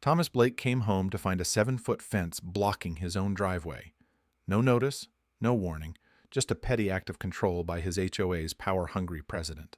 Thomas Blake came home to find a 7-foot fence blocking his own driveway. No notice, no warning, just a petty act of control by his HOA's power-hungry president.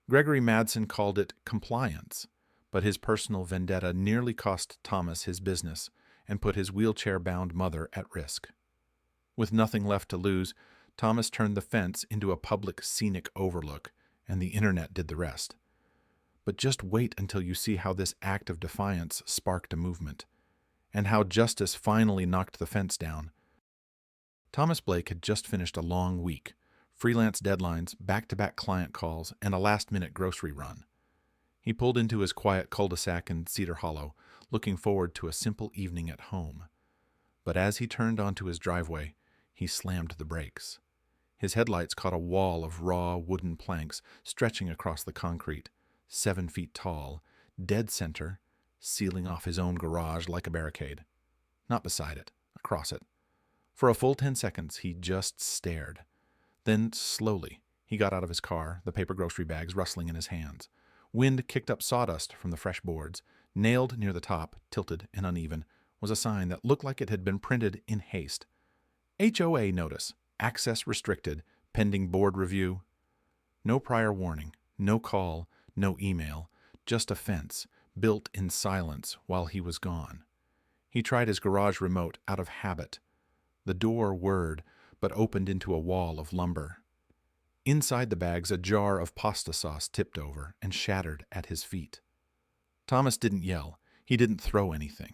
Gregory Madson called it compliance, but his personal vendetta nearly cost Thomas his business and put his wheelchair-bound mother at risk. With nothing left to lose, Thomas turned the fence into a public scenic overlook, and the internet did the rest. But just wait until you see how this act of defiance sparked a movement, and how justice finally knocked the fence down. Thomas Blake had just finished a long week, freelance deadlines, back-to-back client calls, and a last-minute grocery run. He pulled into his quiet cul-de-sac in Cedar Hollow, looking forward to a simple evening at home. But as he turned onto his driveway, he slammed the brakes. His headlights caught a wall of raw wooden planks stretching across the concrete, 7 feet tall, dead center, sealing off his own garage like a barricade. Not beside it, across it. For a full 10 seconds, he just stared. Then, slowly, he got out of his car, the paper grocery bags rustling in his hands. Wind kicked up sawdust from the fresh boards. Nailed near the top, tilted and uneven, was a sign that looked like it had been printed in haste. HOA notice, access restricted, pending board review. No prior warning, no call, no email, just a fence, built in silence while he was gone. He tried his garage remote out of habit. The door whirred, but opened into a wall of lumber. Inside the bags, a jar of pasta sauce tipped over and shattered at his feet. Thomas didn't yell. He didn't throw anything.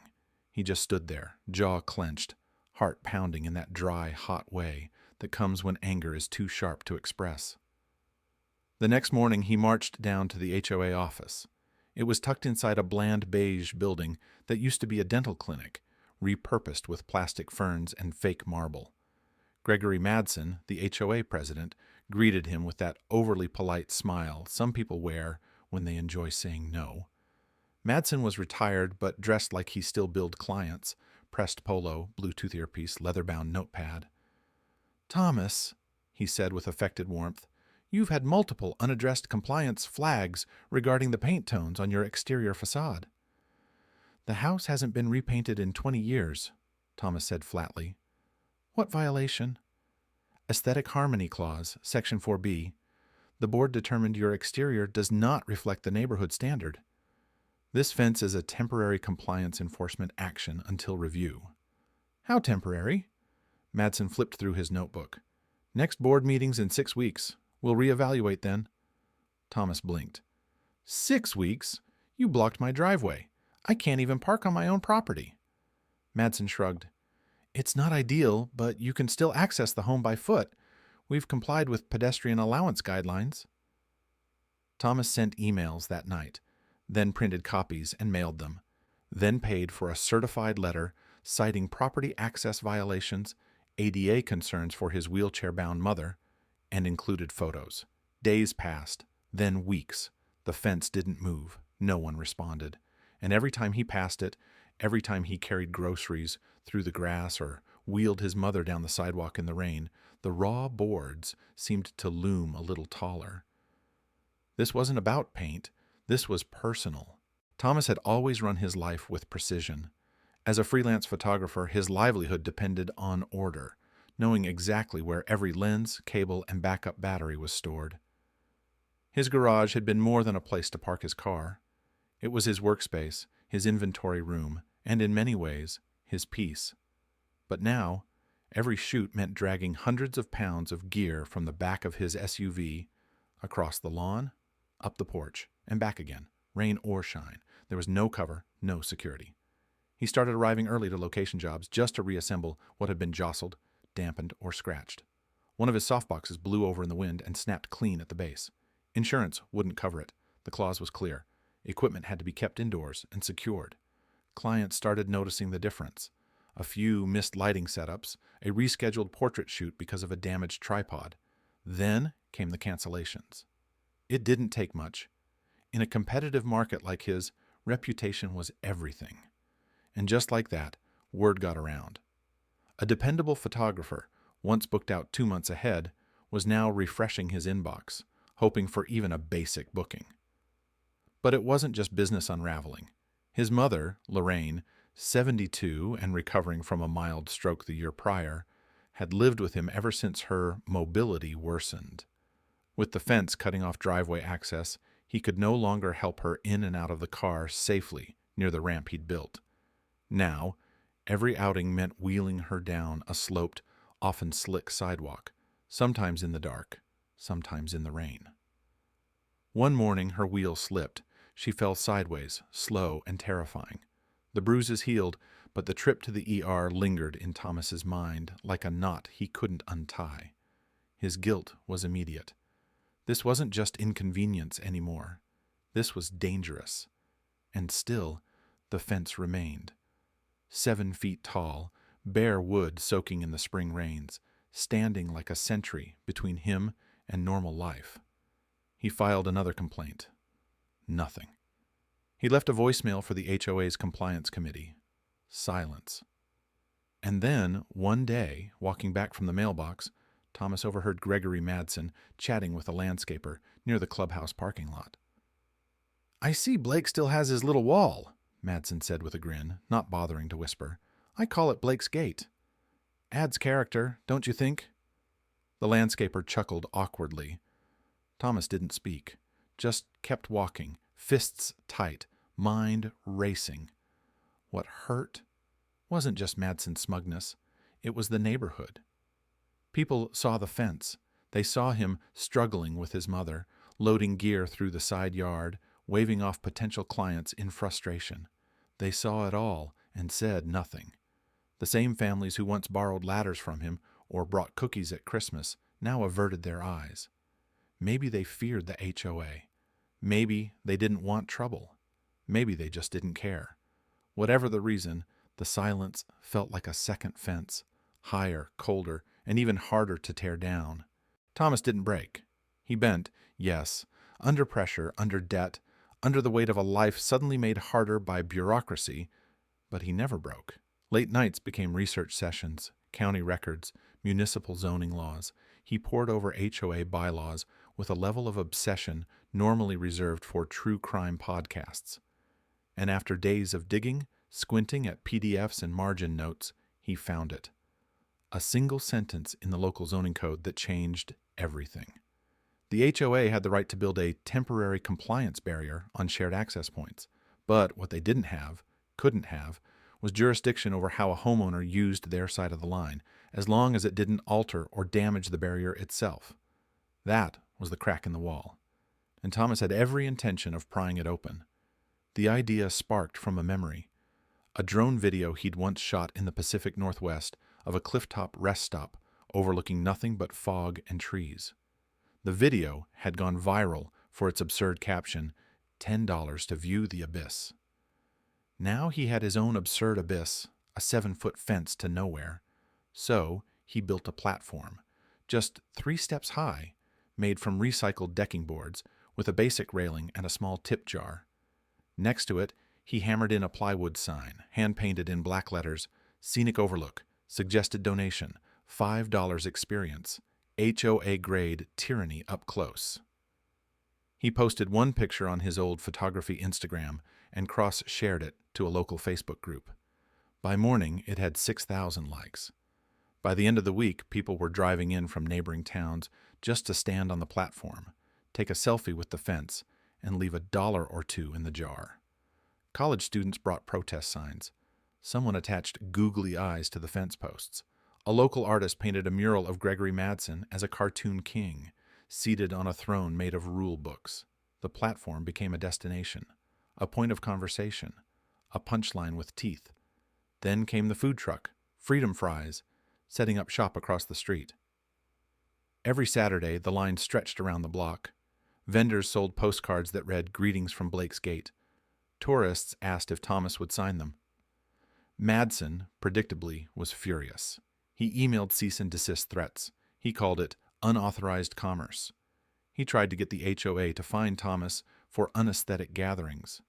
He just stood there, jaw clenched, heart pounding in that dry, hot way that comes when anger is too sharp to express. The next morning, he marched down to the HOA office. It was tucked inside a bland beige building that used to be a dental clinic, repurposed with plastic ferns and fake marble. Gregory Madson, the HOA president, greeted him with that overly polite smile some people wear when they enjoy saying no. Madson was retired but dressed like he still billed clients, pressed polo, Bluetooth earpiece, leather-bound notepad. "Thomas," he said with affected warmth, "you've had multiple unaddressed compliance flags regarding the paint tones on your exterior facade." "The house hasn't been repainted in 20 years, Thomas said flatly. "What violation?" "Aesthetic Harmony Clause, Section 4B. The board determined your exterior does not reflect the neighborhood standard. This fence is a temporary compliance enforcement action until review." "How temporary?" Madson flipped through his notebook. "Next board meeting's in 6 weeks. We'll reevaluate then." Thomas blinked. 6 weeks? You blocked my driveway. I can't even park on my own property." Madson shrugged. "It's not ideal, but you can still access the home by foot. We've complied with pedestrian allowance guidelines." Thomas sent emails that night, then printed copies and mailed them, then paid for a certified letter citing property access violations, ADA concerns for his wheelchair-bound mother, and included photos. Days passed, then weeks. The fence didn't move. No one responded. And every time he passed it, every time he carried groceries through the grass or wheeled his mother down the sidewalk in the rain, the raw boards seemed to loom a little taller. This wasn't about paint. This was personal. Thomas had always run his life with precision. As a freelance photographer, his livelihood depended on order, knowing exactly where every lens, cable, and backup battery was stored. His garage had been more than a place to park his car. It was his workspace, his inventory room, and in many ways, his peace. But now, every shoot meant dragging hundreds of pounds of gear from the back of his SUV, across the lawn, up the porch, and back again, rain or shine. There was no cover, no security. He started arriving early to location jobs just to reassemble what had been jostled, dampened, or scratched. One of his softboxes blew over in the wind and snapped clean at the base. Insurance wouldn't cover it. The clause was clear. Equipment had to be kept indoors and secured. Clients started noticing the difference. A few missed lighting setups, a rescheduled portrait shoot because of a damaged tripod. Then came the cancellations. It didn't take much. In a competitive market like his, reputation was everything. And just like that, word got around. A dependable photographer, once booked out 2 months ahead, was now refreshing his inbox, hoping for even a basic booking. But it wasn't just business unraveling. His mother, Lorraine, 72 and recovering from a mild stroke the year prior, had lived with him ever since her mobility worsened. With the fence cutting off driveway access, he could no longer help her in and out of the car safely near the ramp he'd built. Now, every outing meant wheeling her down a sloped, often slick sidewalk, sometimes in the dark, sometimes in the rain. One morning her wheel slipped. She fell sideways, slow and terrifying. The bruises healed, but the trip to the ER lingered in Thomas's mind like a knot he couldn't untie. His guilt was immediate. This wasn't just inconvenience anymore. This was dangerous. And still, the fence remained. 7 feet tall, bare wood soaking in the spring rains, standing like a sentry between him and normal life. He filed another complaint. Nothing. He left a voicemail for the HOA's compliance committee. Silence. And then, one day, walking back from the mailbox, Thomas overheard Gregory Madson chatting with a landscaper near the clubhouse parking lot. "I see Blake still has his little wall," Madson said with a grin, not bothering to whisper. "I call it Blake's Gate. Adds character, don't you think?" The landscaper chuckled awkwardly. Thomas didn't speak, just kept walking, fists tight, mind racing. What hurt wasn't just Madson's smugness, it was the neighborhood. People saw the fence. They saw him struggling with his mother, loading gear through the side yard, waving off potential clients in frustration. They saw it all and said nothing. The same families who once borrowed ladders from him or brought cookies at Christmas now averted their eyes. Maybe they feared the HOA. Maybe they didn't want trouble. Maybe they just didn't care. Whatever the reason, the silence felt like a second fence, higher, colder, and even harder to tear down. Thomas didn't break. He bent, yes, under pressure, under debt, under the weight of a life suddenly made harder by bureaucracy, but he never broke. Late nights became research sessions, county records, municipal zoning laws. He pored over HOA bylaws with a level of obsession normally reserved for true crime podcasts. And after days of digging, squinting at PDFs and margin notes, he found it. A single sentence in the local zoning code that changed everything. The HOA had the right to build a temporary compliance barrier on shared access points, but what they couldn't have, was jurisdiction over how a homeowner used their side of the line, as long as it didn't alter or damage the barrier itself. That was the crack in the wall, and Thomas had every intention of prying it open. The idea sparked from a memory. A drone video he'd once shot in the Pacific Northwest of a clifftop rest stop overlooking nothing but fog and trees. The video had gone viral for its absurd caption, $10 to view the abyss. Now he had his own absurd abyss, a 7-foot fence to nowhere. So he built a platform, just 3 steps high, made from recycled decking boards, with a basic railing and a small tip jar. Next to it, he hammered in a plywood sign, hand-painted in black letters, Scenic Overlook, suggested donation, $5 experience, HOA grade tyranny up close. He posted one picture on his old photography Instagram and cross-shared it to a local Facebook group. By morning, it had 6,000 likes. By the end of the week, people were driving in from neighboring towns just to stand on the platform, take a selfie with the fence, and leave $1 or $2 in the jar. College students brought protest signs. Someone attached googly eyes to the fence posts. A local artist painted a mural of Gregory Madson as a cartoon king, seated on a throne made of rule books. The platform became a destination, a point of conversation, a punchline with teeth. Then came the food truck, Freedom Fries, setting up shop across the street. Every Saturday, the line stretched around the block. Vendors sold postcards that read, "Greetings from Blake's Gate." Tourists asked if Thomas would sign them. Madson, predictably, was furious. He emailed cease and desist threats. He called it unauthorized commerce. He tried to get the HOA to fine Thomas for unaesthetic gatherings.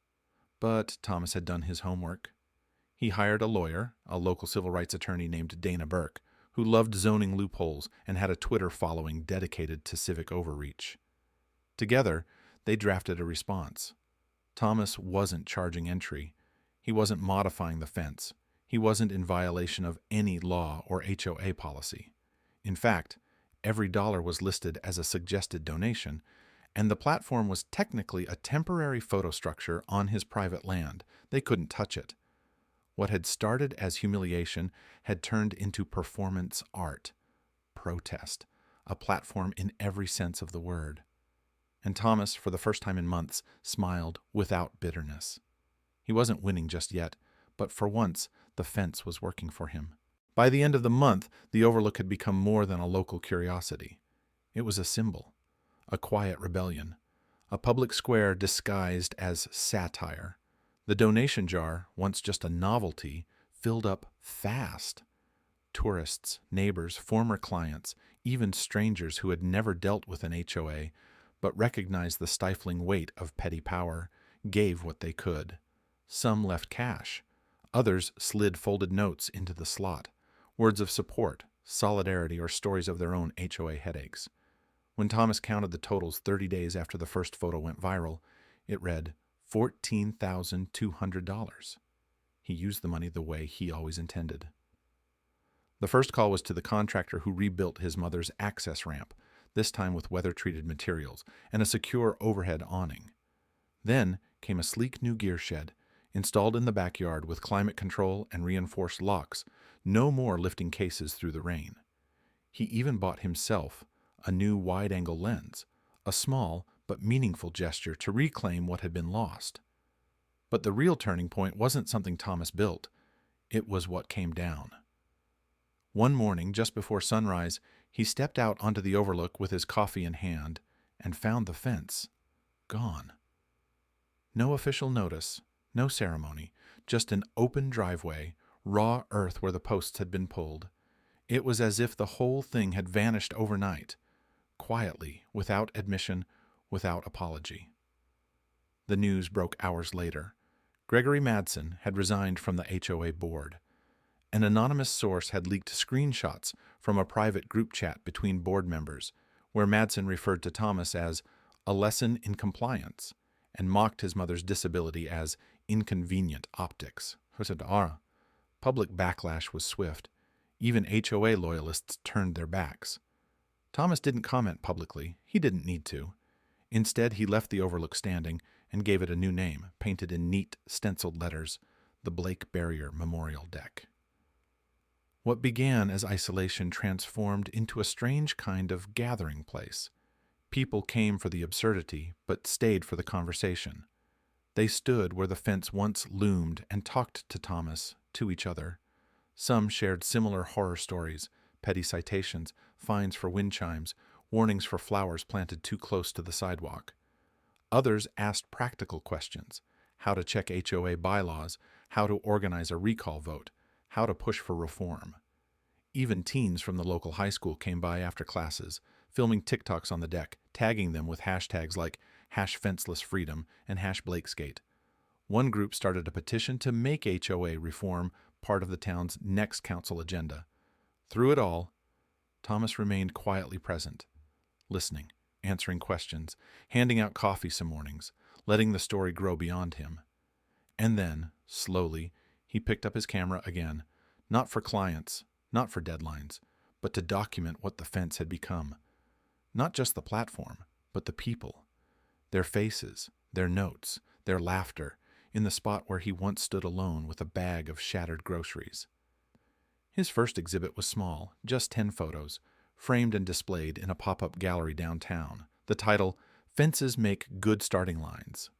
But Thomas had done his homework. He hired a lawyer, a local civil rights attorney named Dana Burke, who loved zoning loopholes and had a Twitter following dedicated to civic overreach. Together, they drafted a response. Thomas wasn't charging entry. He wasn't modifying the fence. He wasn't in violation of any law or HOA policy. In fact, every dollar was listed as a suggested donation, and the platform was technically a temporary photo structure on his private land. They couldn't touch it. What had started as humiliation had turned into performance art, protest, a platform in every sense of the word. And Thomas, for the first time in months, smiled without bitterness. He wasn't winning just yet, but for once, the fence was working for him. By the end of the month, the Overlook had become more than a local curiosity. It was a symbol, a quiet rebellion, a public square disguised as satire. The donation jar, once just a novelty, filled up fast. Tourists, neighbors, former clients, even strangers who had never dealt with an HOA, but recognized the stifling weight of petty power, gave what they could. Some left cash. Others slid folded notes into the slot, words of support, solidarity, or stories of their own HOA headaches. When Thomas counted the totals 30 days after the first photo went viral, it read $14,200. He used the money the way he always intended. The first call was to the contractor who rebuilt his mother's access ramp, this time with weather-treated materials and a secure overhead awning. Then came a sleek new gear shed, installed in the backyard with climate control and reinforced locks, no more lifting cases through the rain. He even bought himself a new wide-angle lens, a small but meaningful gesture to reclaim what had been lost. But the real turning point wasn't something Thomas built. It was what came down. One morning, just before sunrise, he stepped out onto the Overlook with his coffee in hand and found the fence gone. No official notice, no ceremony, just an open driveway, raw earth where the posts had been pulled. It was as if the whole thing had vanished overnight, quietly, without admission, without apology. The news broke hours later. Gregory Madson had resigned from the HOA board. An anonymous source had leaked screenshots from a private group chat between board members, where Madson referred to Thomas as a lesson in compliance and mocked his mother's disability as inconvenient optics. Public backlash was swift. Even HOA loyalists turned their backs. Thomas didn't comment publicly. He didn't need to. Instead, he left the Overlook standing and gave it a new name, painted in neat, stenciled letters, the Blake Barrier Memorial Deck. What began as isolation transformed into a strange kind of gathering place. People came for the absurdity, but stayed for the conversation. They stood where the fence once loomed and talked to Thomas, to each other. Some shared similar horror stories, petty citations, fines for wind chimes, warnings for flowers planted too close to the sidewalk. Others asked practical questions: how to check HOA bylaws, how to organize a recall vote, how to push for reform. Even teens from the local high school came by after classes, filming TikToks on the deck, tagging them with hashtags like #FencelessFreedom and #Blakeskate. One group started a petition to make HOA reform part of the town's next council agenda. Through it all, Thomas remained quietly present, listening, answering questions, handing out coffee some mornings, letting the story grow beyond him. And then, slowly, he picked up his camera again, not for clients, not for deadlines, but to document what the fence had become. Not just the platform, but the people. Their faces, their notes, their laughter, in the spot where he once stood alone with a bag of shattered groceries. His first exhibit was small, just 10 photos, framed and displayed in a pop-up gallery downtown. The title, "Fences Make Good Starting Lines."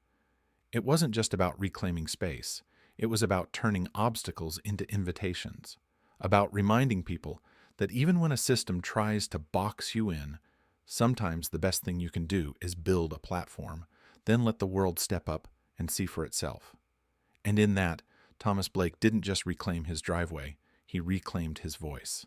It wasn't just about reclaiming space. It was about turning obstacles into invitations, about reminding people that even when a system tries to box you in, sometimes the best thing you can do is build a platform, then let the world step up and see for itself. And in that, Thomas Blake didn't just reclaim his driveway, he reclaimed his voice.